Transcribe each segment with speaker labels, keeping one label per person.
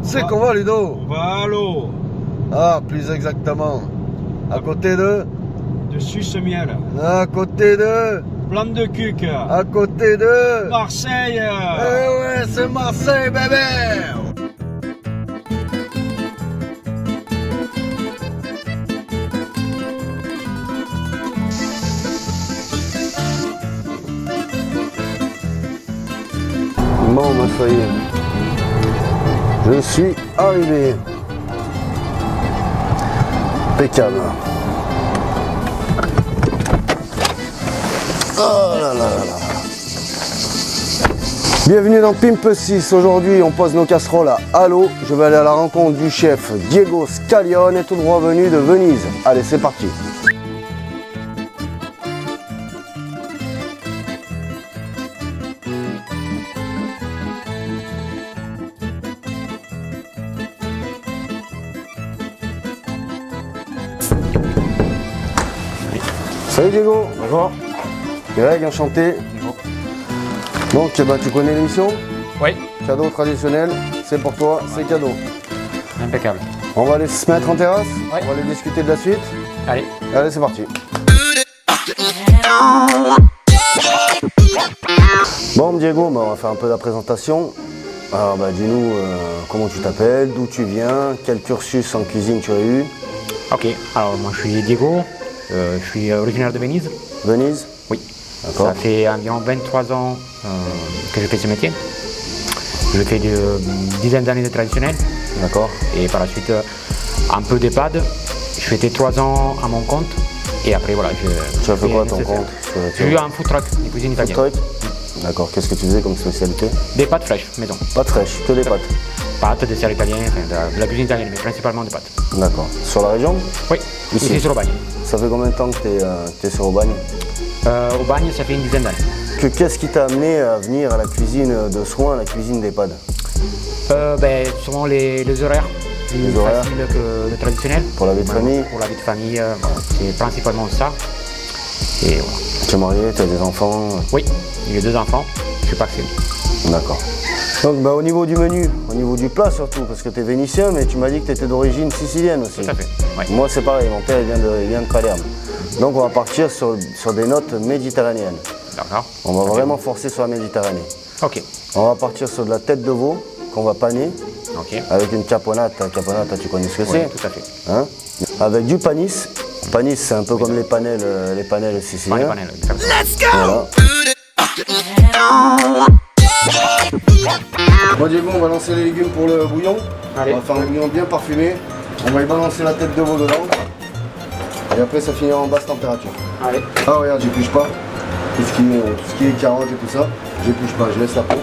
Speaker 1: C'est qu'on va, Ludo?
Speaker 2: On va à l'eau.
Speaker 1: Ah, plus exactement. À côté de?
Speaker 2: De Suce-Miel.
Speaker 1: À côté de?
Speaker 2: Plante de Cuc.
Speaker 1: À côté de?
Speaker 2: Marseille.
Speaker 1: Eh ouais, c'est Marseille, bébé! Bon, bah ça y est. Je suis arrivé. Impeccable. Oh là là là là. Bienvenue dans Pimp 6. Aujourd'hui, on pose nos casseroles à l'eau. Je vais aller à la rencontre du chef Diego Scaglione, tout droit venu de Venise. Allez, c'est parti. Salut Diego.
Speaker 3: Bonjour.
Speaker 1: Greg, enchanté.
Speaker 3: Bonjour.
Speaker 1: Donc, bah, tu connais l'émission?
Speaker 3: Oui.
Speaker 1: Cadeau traditionnel, c'est pour toi, c'est cadeau.
Speaker 3: Impeccable.
Speaker 1: On va aller se mettre en terrasse,
Speaker 3: Ouais.
Speaker 1: on va aller discuter de la suite.
Speaker 3: Allez.
Speaker 1: Allez, c'est parti. Bon, Diego, bah, on va faire un peu la présentation. Alors, bah, dis-nous comment tu t'appelles, d'où tu viens, quel cursus en cuisine tu as eu.
Speaker 3: Ok. Alors moi je suis Diego. Je suis originaire de Venise.
Speaker 1: Venise?
Speaker 3: Oui.
Speaker 1: D'accord.
Speaker 3: Ça fait environ 23 ans que je fais ce métier. Je fais une dizaine d'années de traditionnel.
Speaker 1: D'accord.
Speaker 3: Et par la suite un peu d'EHPAD. Je faisais 3 ans à mon compte. Et après voilà.
Speaker 1: Tu as fait quoi à ton compte?
Speaker 3: J'ai eu un food truck de cuisine
Speaker 1: Food
Speaker 3: italienne.
Speaker 1: truck? D'accord. Qu'est-ce que tu faisais comme spécialité?
Speaker 3: Des pâtes fraîches, maison.
Speaker 1: Pâtes fraîches, que des pâtes.
Speaker 3: Pâtes, desserts italiens, enfin, de la cuisine italienne, mais principalement des pâtes.
Speaker 1: D'accord. Sur la région?
Speaker 3: Oui,
Speaker 1: Ici.
Speaker 3: ici sur Aubagne.
Speaker 1: Ça fait combien de temps que tu es sur Aubagne?
Speaker 3: Aubagne, ça fait une dizaine d'années.
Speaker 1: Qu'est-ce qui t'a amené à venir à la cuisine de soins, à la cuisine d'EHPAD?
Speaker 3: Souvent les horaires, plus
Speaker 1: horaires.
Speaker 3: faciles que le traditionnel.
Speaker 1: Pour la vie de famille?
Speaker 3: Pour la vie de famille, c'est principalement ça. Et voilà.
Speaker 1: Tu es marié, tu as des enfants?
Speaker 3: Oui, j'ai 2 enfants, je suis parti.
Speaker 1: D'accord. Donc bah, au niveau du menu, au niveau du plat surtout, parce que tu es vénitien, mais tu m'as dit que tu étais d'origine sicilienne aussi.
Speaker 3: Tout à fait. Ouais.
Speaker 1: Moi c'est pareil, mon père il vient de Palerme. Donc on va partir sur des notes méditerranéennes.
Speaker 3: D'accord.
Speaker 1: On va vraiment forcer sur la Méditerranée.
Speaker 3: Ok.
Speaker 1: On va partir sur de la tête de veau qu'on va paner
Speaker 3: Ok.
Speaker 1: avec une caponata. Caponata, tu connais ce que
Speaker 3: Oui,
Speaker 1: c'est?
Speaker 3: tout à fait.
Speaker 1: Hein? Avec du panis. Panis, c'est un peu comme les panels siciliens.
Speaker 3: Les panels, exactement.
Speaker 1: Voilà. Bon Diego, on va lancer les légumes pour le bouillon.
Speaker 3: Allez.
Speaker 1: On va faire un bouillon bien parfumé. On va y balancer la tête de veau dedans. Et après ça finira en basse température.
Speaker 3: Allez.
Speaker 1: Ah regarde, j'épluche pas. Tout ce qui est carottes et tout ça, j'épluche pas, je laisse la peau.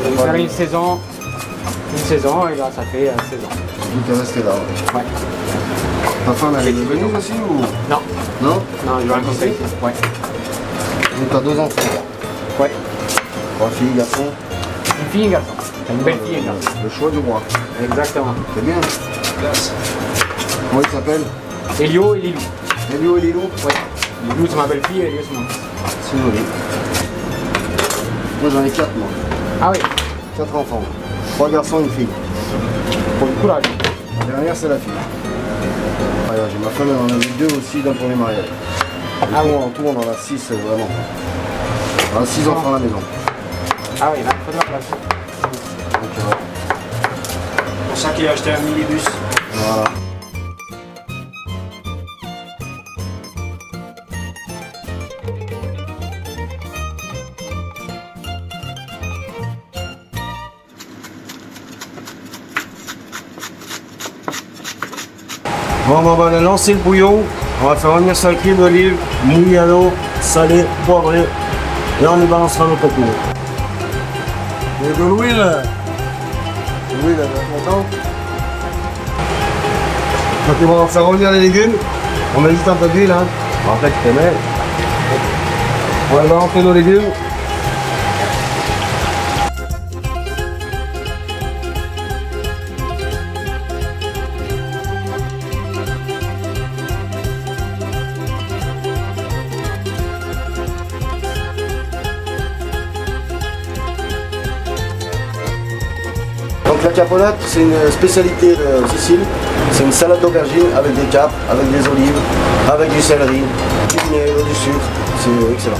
Speaker 3: On va faire une saison et là ça fait 16 ans.
Speaker 1: Donc elle reste là.
Speaker 3: Ouais.
Speaker 1: Ta femme elle est de Venise aussi ou?
Speaker 3: Non,
Speaker 1: Non?
Speaker 3: non, je vais rencontrer ici. Ouais.
Speaker 1: Donc t'as 2 enfants.
Speaker 3: Ouais.
Speaker 1: 3 filles, garçons.
Speaker 3: Une fille et un garçon. Une belle fille et un garçon.
Speaker 1: Le choix du roi.
Speaker 3: Exactement.
Speaker 1: C'est bien. Comment il s'appelle?
Speaker 3: Elio et Lilou.
Speaker 1: Elio et Lilou?
Speaker 3: Ouais. Lilou c'est ma belle fille et Elio c'est mon fils.
Speaker 1: C'est joli. Moi j'en ai 4 moi.
Speaker 3: Ah oui.
Speaker 1: 4 enfants. 3 garçons et une fille.
Speaker 3: Bon courage.
Speaker 1: La dernière c'est la fille. Regarde, j'ai ma femme, elle en a eu 2 aussi d'un premier mariage.
Speaker 3: Ah oui.
Speaker 1: En tout on en a 6 vraiment. On a 6 enfants à la maison.
Speaker 3: Ah oui, là, il faut de la place.
Speaker 1: Donc,
Speaker 2: C'est pour ça qu'il a acheté un minibus.
Speaker 1: voilà.
Speaker 2: Bon, on va lancer le bouillon. On va faire revenir 5 huile d'olive, mouillé à l'eau, salé, poivré. Et on y balancera nos coquilles. Et de l'huile.
Speaker 1: Oui, là, content.
Speaker 2: Donc on va faire revenir les légumes. On met juste un peu d'huile. Hein. En fait, tu mets. On va balancer nos légumes.
Speaker 1: Donc la caponate, c'est une spécialité de Sicile. C'est une salade d'aubergine avec des capres, avec des olives, avec du céleri, du vinaigre, du sucre. C'est excellent.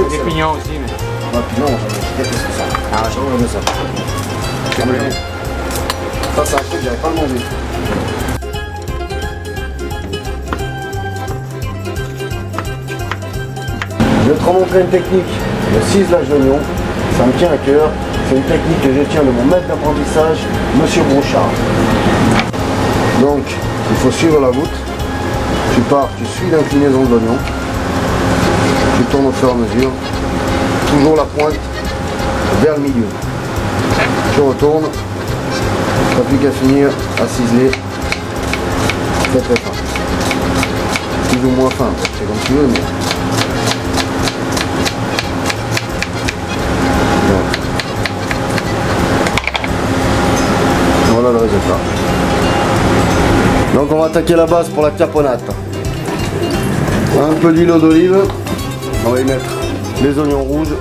Speaker 3: Des pignons aussi. Mais...
Speaker 1: Ah, puis non, je déteste ça.
Speaker 3: Ah,
Speaker 1: J'aime ça. Ça, c'est un truc que j'avais pas le manger. Je vais te remontrer une technique de ciselage d'oignon. Ça me tient à cœur. C'est une technique que je tiens de mon maître d'apprentissage, Monsieur Brouchard. Donc, il faut suivre la voûte. Tu pars, tu suis l'inclinaison de l'oignon. Tu tournes au fur et à mesure. Toujours la pointe vers le milieu. Tu retournes. Tu n'as plus qu'à finir à ciseler. Très très fin. Plus ou moins fin, c'est comme tu veux, mais... Voilà le résultat. Donc on va attaquer la base pour la caponate. Un peu d'huile d'olive. On va y mettre les oignons rouges.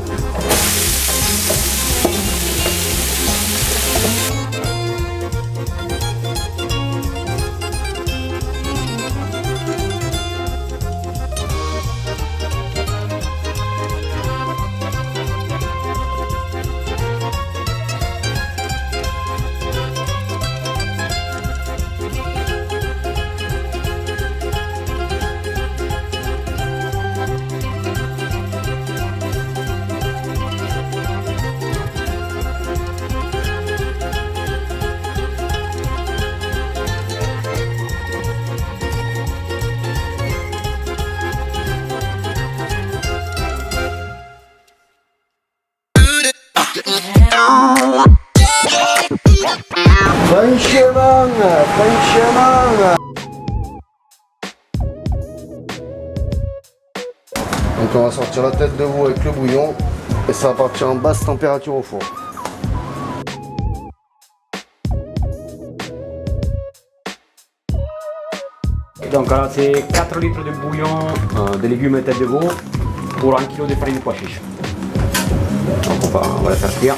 Speaker 1: Franchement. Donc on va sortir la tête de veau avec le bouillon et ça va partir en basse température au four.
Speaker 3: Donc là c'est 4 litres de bouillon de légumes et tête de veau pour 1 kg de farine de pois chiche. Donc on va la faire cuire.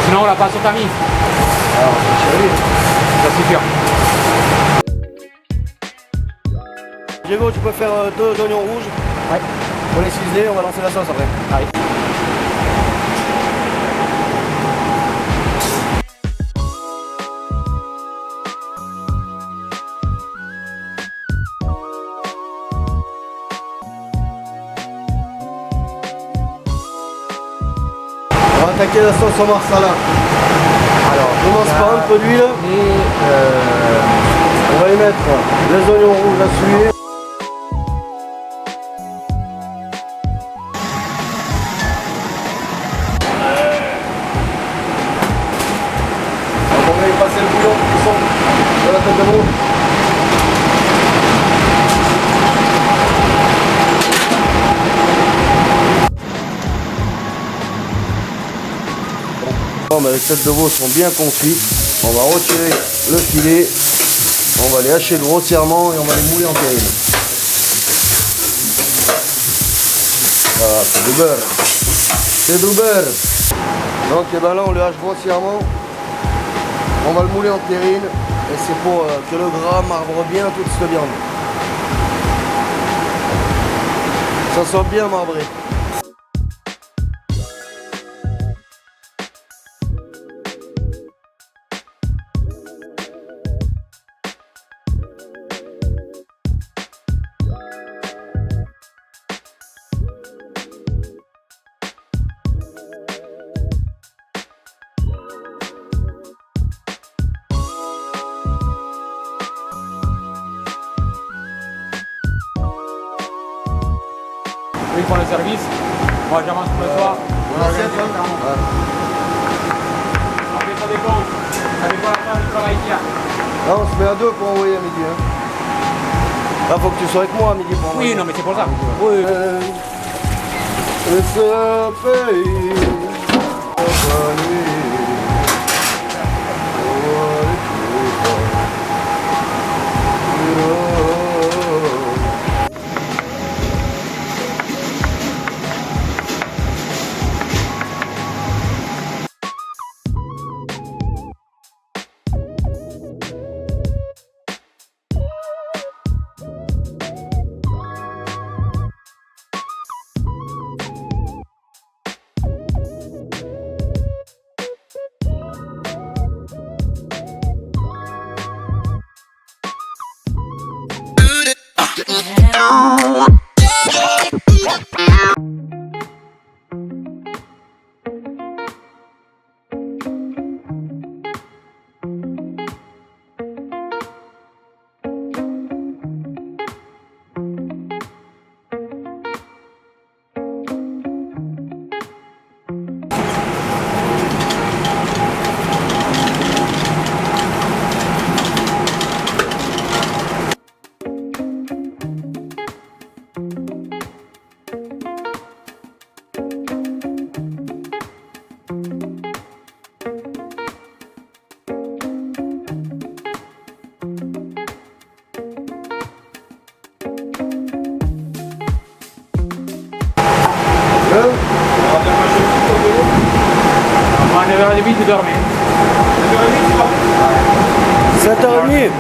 Speaker 3: Sinon on la passe au tamis.
Speaker 1: Alors,
Speaker 3: Ça suffit.
Speaker 1: Diego, tu peux faire 2 oignons rouges.
Speaker 3: Ouais.
Speaker 1: Pour les ciseler, on va lancer la sauce après.
Speaker 3: Allez.
Speaker 1: On va attaquer la sauce au marsala. Alors, on commence par un peu d'huile. On va y mettre les oignons rouges à suer. Donc on va y passer le bouillon qui sont de la tête de veau. Les têtes de veau sont bien confits. On va retirer le filet, on va les hacher grossièrement et on va les mouler en terrine. Voilà, c'est du beurre. C'est du beurre. Donc et ben là on le hache grossièrement. On va le mouler en terrine et c'est pour que le gras marbre bien toute cette viande. Ça soit bien marbré.
Speaker 3: Ils font le service, moi j'avance pour le soir.
Speaker 1: Ouais.
Speaker 3: Après ça dépend, ça dépend la fin du travail qu'il y a.
Speaker 1: Là on se met à 2 pour envoyer à midi. Hein. Là faut que tu sois avec moi à midi pour envoyer.
Speaker 3: Oui, non mais c'est pour ça. Oui.
Speaker 1: Et ce pays reconnu.
Speaker 3: tu dormais.
Speaker 1: 7h30.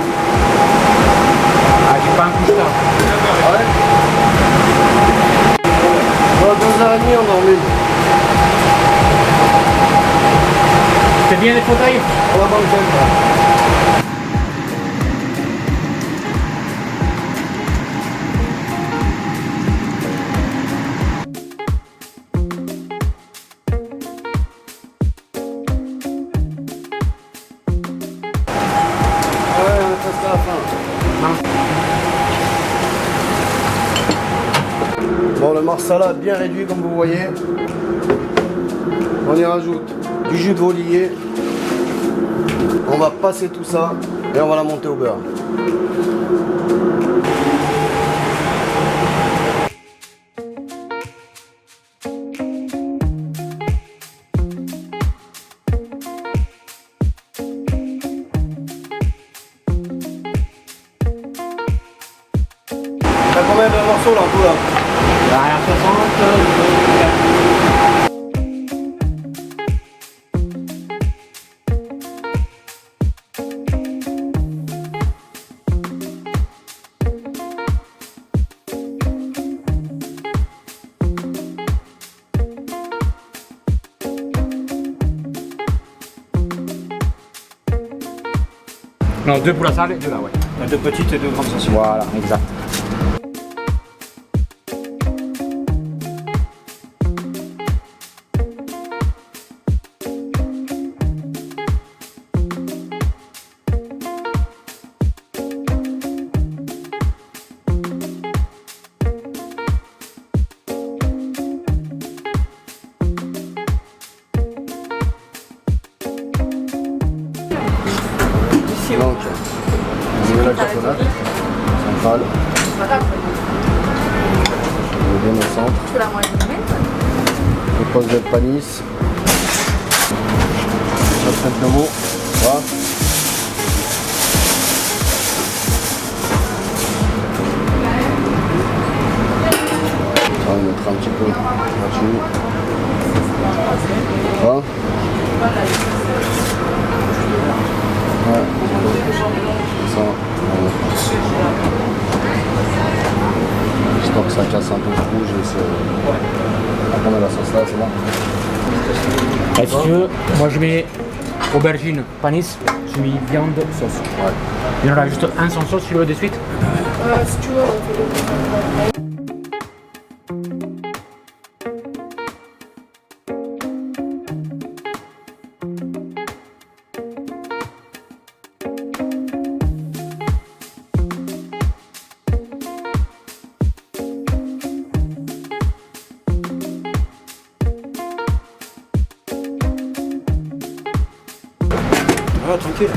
Speaker 3: Ah, j'ai pas un couche-tard.
Speaker 1: Ouais. 2h30 on dormit.
Speaker 3: C'est bien les fauteuils?
Speaker 1: On va prendre le temps. Bon, le marsala bien réduit comme vous voyez. On y rajoute du jus de volier. On va passer tout ça et on va la monter au beurre. T'as combien de morceaux là en tout là?
Speaker 3: Derrière 60. Non, 2 pour la salle et 2 là, ouais.
Speaker 2: 2 petites et 2 grandes assiettes.
Speaker 3: Voilà, exact.
Speaker 1: Donc, vous avez la caponate centrale. Je vais bien au centre.
Speaker 4: Tu peux la manger
Speaker 1: Je pose le panis. Je traite le mot. Voilà. On va mettre un petit peu là-dessus. Voilà. Ouais. Ça, j'espère que ça casse un peu le rouge et c'est... On met la sauce là, c'est bon.
Speaker 3: Et si tu veux, moi je mets aubergine, panis, je mets viande, sauce.
Speaker 1: Ouais.
Speaker 3: Il y en aura juste un sans sauce, tu le veux de suite?
Speaker 4: Si tu veux.
Speaker 2: Ah, tranquille.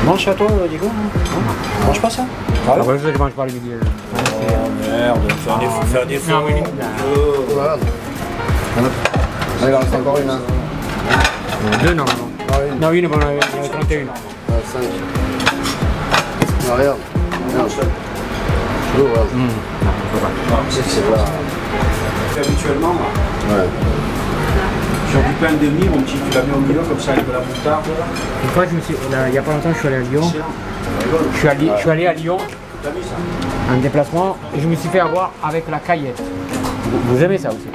Speaker 2: Mange à toi, Diego. Mange pas ça.
Speaker 3: Ah ouais, je mange pas les midi.
Speaker 2: Oh merde, fais un effort.
Speaker 3: Non, mais
Speaker 1: Voilà. Allez, il en reste encore une. Hein.
Speaker 3: 2 non, non.
Speaker 1: Ah, une.
Speaker 3: Non, une, bon, il y en avait 31.
Speaker 1: 5. Ah, regarde. Regarde. L'eau, regarde. C'est là.
Speaker 2: Habituellement,
Speaker 1: Ouais.
Speaker 2: sur du pain de mie, mon petit, tu l'as mis au milieu comme ça avec de la moutarde.
Speaker 3: Une fois, il n'y a pas longtemps, je suis allé à Lyon.
Speaker 2: Excellent.
Speaker 3: Je suis allé à Lyon
Speaker 2: T'as mis ça?
Speaker 3: en déplacement et je me suis fait avoir avec la caillette. Vous aimez ça aussi?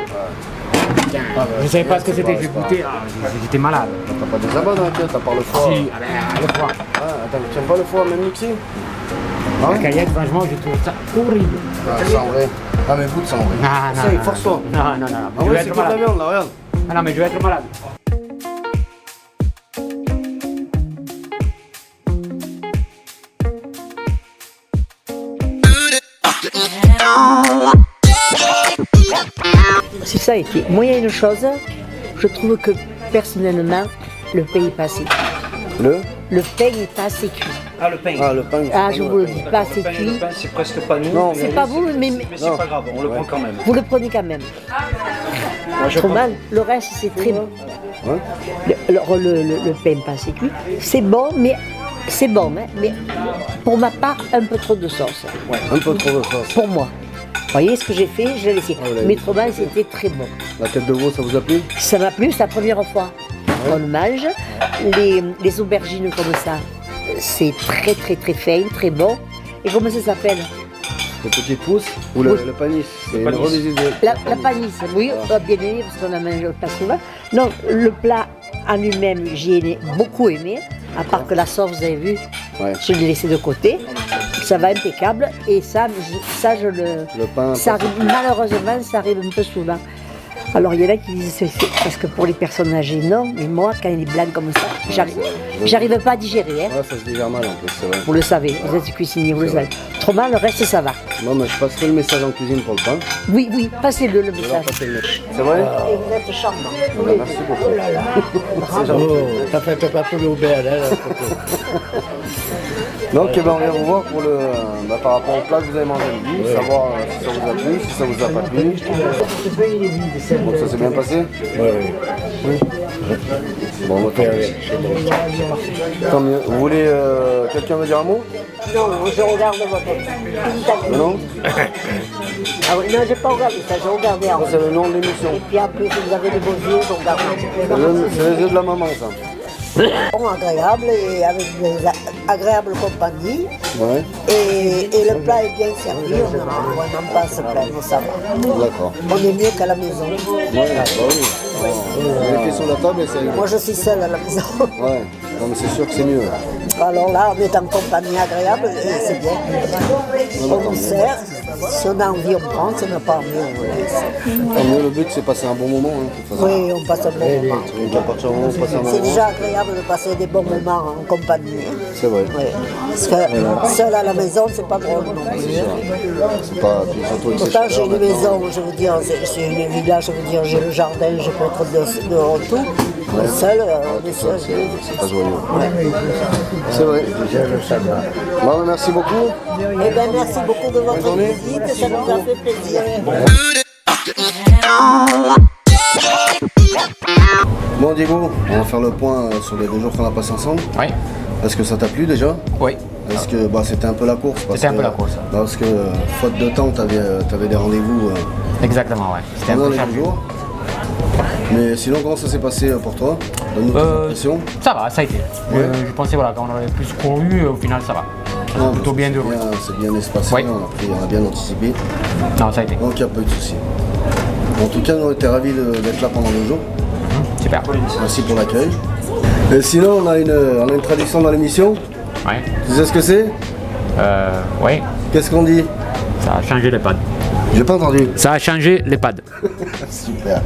Speaker 3: Je ne savais pas ce que c'était, j'ai goûté, j'étais malade.
Speaker 1: T'as pas des abats dans la tête, à part le foie.
Speaker 3: Si, ah ben, le foie.
Speaker 1: Ah, attends, tu aimes pas le foie même mixé?
Speaker 3: La caillette, franchement, je trouve ça horrible.
Speaker 1: Ah, sans vrai. Ah, mais goûte sans vrai.
Speaker 3: Non,
Speaker 1: Essaye,
Speaker 3: non,
Speaker 1: force-toi.
Speaker 3: non, non, non,
Speaker 1: Ah
Speaker 3: je vais
Speaker 1: ouais, c'est
Speaker 3: être
Speaker 1: que de la
Speaker 3: malade.
Speaker 1: viande là, regarde.
Speaker 3: Ah non, mais je vais être malade.
Speaker 5: Si ça a été moyenne chose, je trouve que personnellement, le pain n'est pas assez cuit. Le pain n'est pas assez cuit.
Speaker 2: Ah, le pain.
Speaker 1: Ah, le pain.
Speaker 5: Ah, je vous le dis, pas assez cuit.
Speaker 2: Le pain, c'est presque pas nous.
Speaker 1: Non,
Speaker 5: C'est pas vous, mais
Speaker 2: c'est pas grave, on le prend quand même.
Speaker 5: vous le prenez quand même.
Speaker 2: Moi, je
Speaker 5: Trop
Speaker 2: prends-
Speaker 5: mal. Le reste, c'est très bon.
Speaker 1: Ouais.
Speaker 5: Le pain pas assez cuit, c'est bon, mais mais pour ma part, un peu trop de sauce.
Speaker 1: Un peu trop de sauce.
Speaker 5: Pour moi. Vous voyez ce que j'ai fait, je l'ai laissé.
Speaker 1: Ah, voilà.
Speaker 5: Mais autrement, c'était très bon.
Speaker 1: La tête de veau, ça vous a plu?
Speaker 5: Ça m'a plu, c'est la première fois qu'on le mange. Les aubergines comme ça, c'est très très très fin, très bon. Et comment ça s'appelle?
Speaker 1: Le petit pouce ou le panis? C'est une revisite de...
Speaker 5: La panisse, oui, on a bien aimé parce qu'on a mangé pas souvent. Non, le plat en lui-même, j'ai beaucoup aimé, à part que la sauce, vous avez vu,
Speaker 1: Ouais.
Speaker 5: je l'ai laissé de côté. Ça va impeccable et ça je le...
Speaker 1: Le pain,
Speaker 5: Ça arrive, malheureusement, ça arrive un peu souvent. Alors il y en a qui disent c'est parce que pour les personnes âgées, non, mais moi, quand il est blanc comme ça, j'arrive pas à digérer. Hein.
Speaker 1: ouais, ça se digère mal en plus, c'est vrai.
Speaker 5: Vous le savez, vous êtes cuisinier, vous le savez. Trop mal, le reste, ça va.
Speaker 1: Non, mais je passerai le message en cuisine pour le pain.
Speaker 5: Oui, oui, passez-le le
Speaker 1: Je vais leur
Speaker 5: message.
Speaker 1: passer le message. C'est vrai?
Speaker 5: Et vous êtes charmant.
Speaker 1: Merci beaucoup. C'est gentil.
Speaker 6: Ça fait pas tout le bel, hein.
Speaker 1: Donc, eh ben, on vient vous voir pour le, par rapport au plat que vous avez mangé midi, savoir si ça vous a plu, si ça vous a pas plu. Donc, ça s'est bien passé?
Speaker 6: Oui.
Speaker 1: Bon, bah, tant mieux. Tant mieux. Vous voulez, quelqu'un veut dire un mot?
Speaker 5: Non, je regarde votre...
Speaker 1: Non?
Speaker 5: Ah oui, non, j'ai pas regardé ça, j'ai regardé avant.
Speaker 1: C'est le nom de l'émission.
Speaker 5: Et puis en plus, vous avez des beaux yeux, donc
Speaker 1: C'est les yeux de la maman, ça.
Speaker 5: bon, agréable et avec des agréables compagnies.
Speaker 1: Ouais.
Speaker 5: Et le plat est bien servi, on n'en passe plein, ça va.
Speaker 1: D'accord.
Speaker 5: On est mieux qu'à la maison.
Speaker 1: Ouais, bah oui. Vous mettez sur la table et c'est...
Speaker 5: Moi, je suis seule à la maison.
Speaker 1: Ouais. Non, mais c'est sûr que c'est mieux.
Speaker 5: Alors là, on est en compagnie agréable et c'est bien. On nous sert. Si on a envie, on prend. Si on n'a pas envie, on laisse.
Speaker 1: Tant mieux, le but, c'est passer un bon moment, hein, de toute façon.
Speaker 5: Oui, on passe un bon moment.
Speaker 1: Donc, à partir du moment où on passe un bon
Speaker 5: C'est
Speaker 1: moment,
Speaker 5: déjà agréable de passer des bons moments en compagnie.
Speaker 1: c'est vrai.
Speaker 5: Oui. Parce que seul à la maison, c'est pas drôle non plus.
Speaker 1: C'est pas... Puis surtout avec ces
Speaker 5: Pourtant, j'ai
Speaker 1: chaleurs
Speaker 5: une
Speaker 1: maintenant.
Speaker 5: maison, je veux dire, c'est une villa, je veux dire, j'ai le jardin, je peux être dehors tout. Mais seul, on est seul.
Speaker 1: C'est pas joyeux. C'est vrai. Bon, merci beaucoup.
Speaker 5: Eh bien, merci beaucoup de votre visite, ça nous a fait plaisir.
Speaker 1: Bon, Diego, on va faire le point sur les 2 jours qu'on a passé ensemble.
Speaker 3: Oui.
Speaker 1: Est-ce que ça t'a plu déjà?
Speaker 3: Oui.
Speaker 1: Est-ce que bah, c'était un peu la course?
Speaker 3: C'était un peu la course.
Speaker 1: Parce que, faute de temps, t'avais des rendez-vous
Speaker 3: Exactement, ouais. C'était un
Speaker 1: pendant
Speaker 3: peu
Speaker 1: les 2
Speaker 3: chargé.
Speaker 1: jours. Mais sinon, comment ça s'est passé pour toi? Donne-nous tes impressions.
Speaker 3: Ça va, ça a été. Je pensais voilà, qu'on aurait plus couru, au final ça va.
Speaker 1: Non,
Speaker 3: Plutôt bien déroulé.
Speaker 1: C'est bien espacé,
Speaker 3: Oui.
Speaker 1: on a bien anticipé.
Speaker 3: Non, ça a été.
Speaker 1: Donc il n'y a pas eu de souci. En tout cas, on était ravis d'être là pendant 2 jours.
Speaker 3: Super.
Speaker 1: Merci pour l'accueil. Et sinon, on a une tradition dans l'émission.
Speaker 3: Ouais.
Speaker 1: Tu sais ce que c'est?
Speaker 3: Oui.
Speaker 1: Qu'est-ce qu'on dit?
Speaker 3: Ça a changé les pads.
Speaker 1: J'ai pas entendu.
Speaker 3: Ça a changé les pads.
Speaker 1: Super.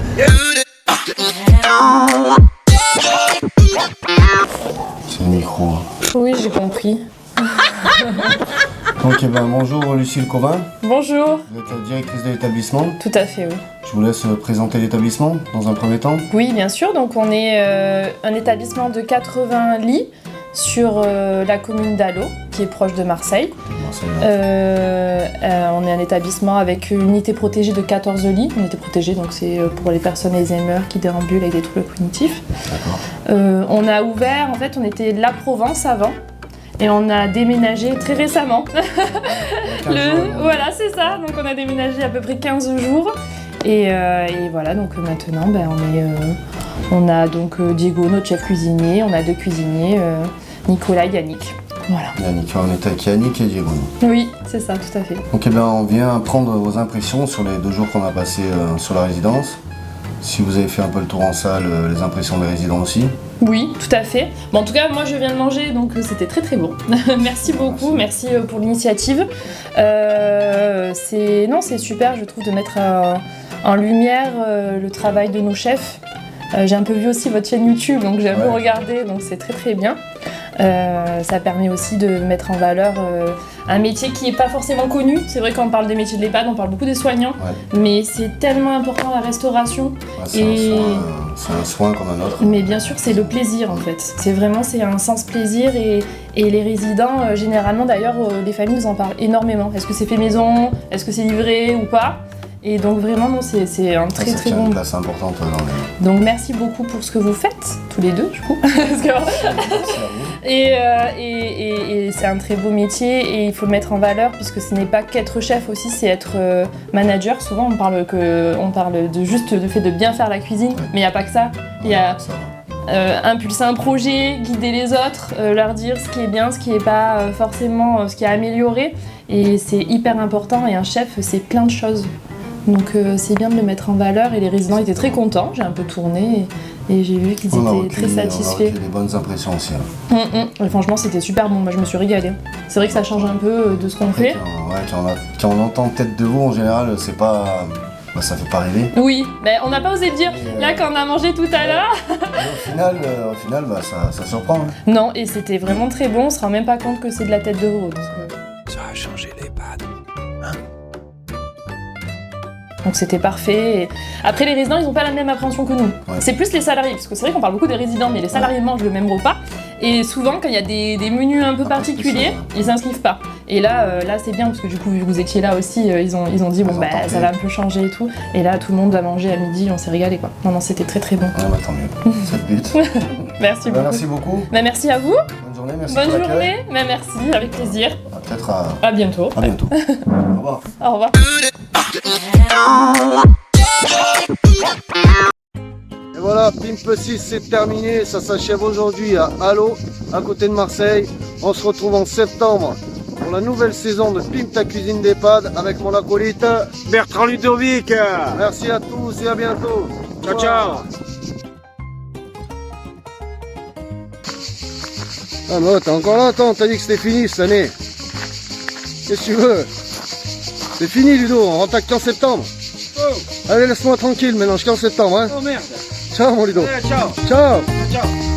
Speaker 1: C'est le micro.
Speaker 7: Oui, j'ai compris.
Speaker 1: Donc, eh ben, bonjour Lucille Covin.
Speaker 7: Bonjour.
Speaker 1: Vous êtes la directrice de l'établissement.
Speaker 7: Tout à fait, oui.
Speaker 1: Je vous laisse présenter l'établissement dans un premier temps.
Speaker 7: Oui, bien sûr. Donc, on est un établissement de 80 lits sur la commune d'Allo, qui est proche de Marseille. On est un établissement avec une unité protégée de 14 lits. Unité protégée, donc c'est pour les personnes Alzheimer qui déambulent avec des troubles cognitifs. On a ouvert, en fait, on était La Provence avant. Et on a déménagé très récemment. Voilà, c'est ça. Donc on a déménagé à peu près 15 jours. Et voilà, donc maintenant, ben, on a donc Diego, notre chef cuisinier. On a 2 cuisiniers, Nicolas et Yannick. Voilà.
Speaker 1: Yannick, on est avec Yannick et Diego.
Speaker 7: Oui, c'est ça, tout à fait.
Speaker 1: Donc eh ben, on vient prendre vos impressions sur les 2 jours qu'on a passés sur la résidence. Si vous avez fait un peu le tour en salle, les impressions des résidents aussi.
Speaker 7: Oui, tout à fait. Bon, en tout cas, moi je viens de manger, donc c'était très très bon. Merci beaucoup, merci pour l'initiative. C'est super, je trouve, de mettre en lumière le travail de nos chefs. J'ai un peu vu aussi votre chaîne YouTube, donc j'ai un peu regardé, donc c'est très très bien. Ça permet aussi de mettre en valeur un métier qui n'est pas forcément connu. C'est vrai quand on parle des métiers de l'EHPAD, on parle beaucoup des soignants, mais c'est tellement important la restauration.
Speaker 1: C'est un soin comme un autre.
Speaker 7: Mais bien sûr, c'est le plaisir en fait. C'est un sens plaisir et les résidents, généralement d'ailleurs, les familles nous en parlent énormément. Est-ce que c'est fait maison? Est-ce que c'est livré ou pas? Et donc vraiment, non, c'est un très très bon...
Speaker 1: une place importante dans les...
Speaker 7: Donc merci beaucoup pour ce que vous faites, tous les deux du coup. Parce que Et c'est un très beau métier et il faut le mettre en valeur puisque ce n'est pas qu'être chef aussi, c'est être manager. Souvent on parle de juste le fait de bien faire la cuisine, mais il n'y a pas que ça. Il y a impulser un projet, guider les autres, leur dire ce qui est bien, ce qui n'est pas forcément ce qui est amélioré. Et c'est hyper important et un chef c'est plein de choses. Donc c'est bien de le mettre en valeur et les résidents étaient très contents. J'ai un peu tourné et j'ai vu qu'ils étaient très satisfaits.
Speaker 1: On a des bonnes impressions aussi.
Speaker 7: Et franchement c'était super bon, moi je me suis régalée. C'est vrai que ça change un peu de ce qu'on fait.
Speaker 1: Quand on entend tête de veau en général, c'est pas... ça fait pas rêver.
Speaker 7: Oui, mais on n'a pas osé le dire. Là quand on a mangé tout à l'heure.
Speaker 1: Au final ça surprend. Hein.
Speaker 7: Non, et c'était vraiment très bon, on se rend même pas compte que c'est de la tête de veau.
Speaker 8: Ça a changé les pâtes.
Speaker 7: Donc c'était parfait. Et après les résidents ils n'ont pas la même appréhension que nous. Ouais. C'est plus les salariés, parce que c'est vrai qu'on parle beaucoup des résidents, mais les salariés mangent le même repas. Et souvent quand il y a des menus un peu particuliers, ils s'inscrivent pas. Et là c'est bien, parce que du coup vu que vous étiez là aussi, ils ont dit bon ça va un peu changer et tout. Et là tout le monde va manger à midi, on s'est régalé quoi. Non c'était très très bon.
Speaker 1: Ah bah tant mieux, c'est le but.
Speaker 7: Merci beaucoup.
Speaker 1: Merci beaucoup.
Speaker 7: Bah, merci à vous.
Speaker 1: Bonne journée, merci
Speaker 7: Bonne
Speaker 1: pour
Speaker 7: journée, bah, merci, avec plaisir.
Speaker 1: Peut-être
Speaker 7: à bientôt.
Speaker 1: À bientôt. Au revoir.
Speaker 7: Au revoir.
Speaker 1: Et voilà, Pimp 6 c'est terminé, ça s'achève aujourd'hui à Allo, à côté de Marseille. On se retrouve en septembre pour la nouvelle saison de Pimp ta cuisine d'EHPAD avec mon acolyte
Speaker 2: Bertrand Ludovic.
Speaker 1: Merci à tous et à bientôt.
Speaker 2: Ciao ciao.
Speaker 1: Ah mais t'es encore là, attends, t'as dit que c'était fini cette année. Qu'est-ce que tu veux? C'est fini Ludo, on rentre qu'en septembre.
Speaker 2: Oh.
Speaker 1: Allez laisse-moi tranquille maintenant, jusqu'en septembre hein.
Speaker 2: Oh merde.
Speaker 1: Ciao mon Ludo.
Speaker 2: Ciao.
Speaker 1: Ciao.
Speaker 2: Ciao.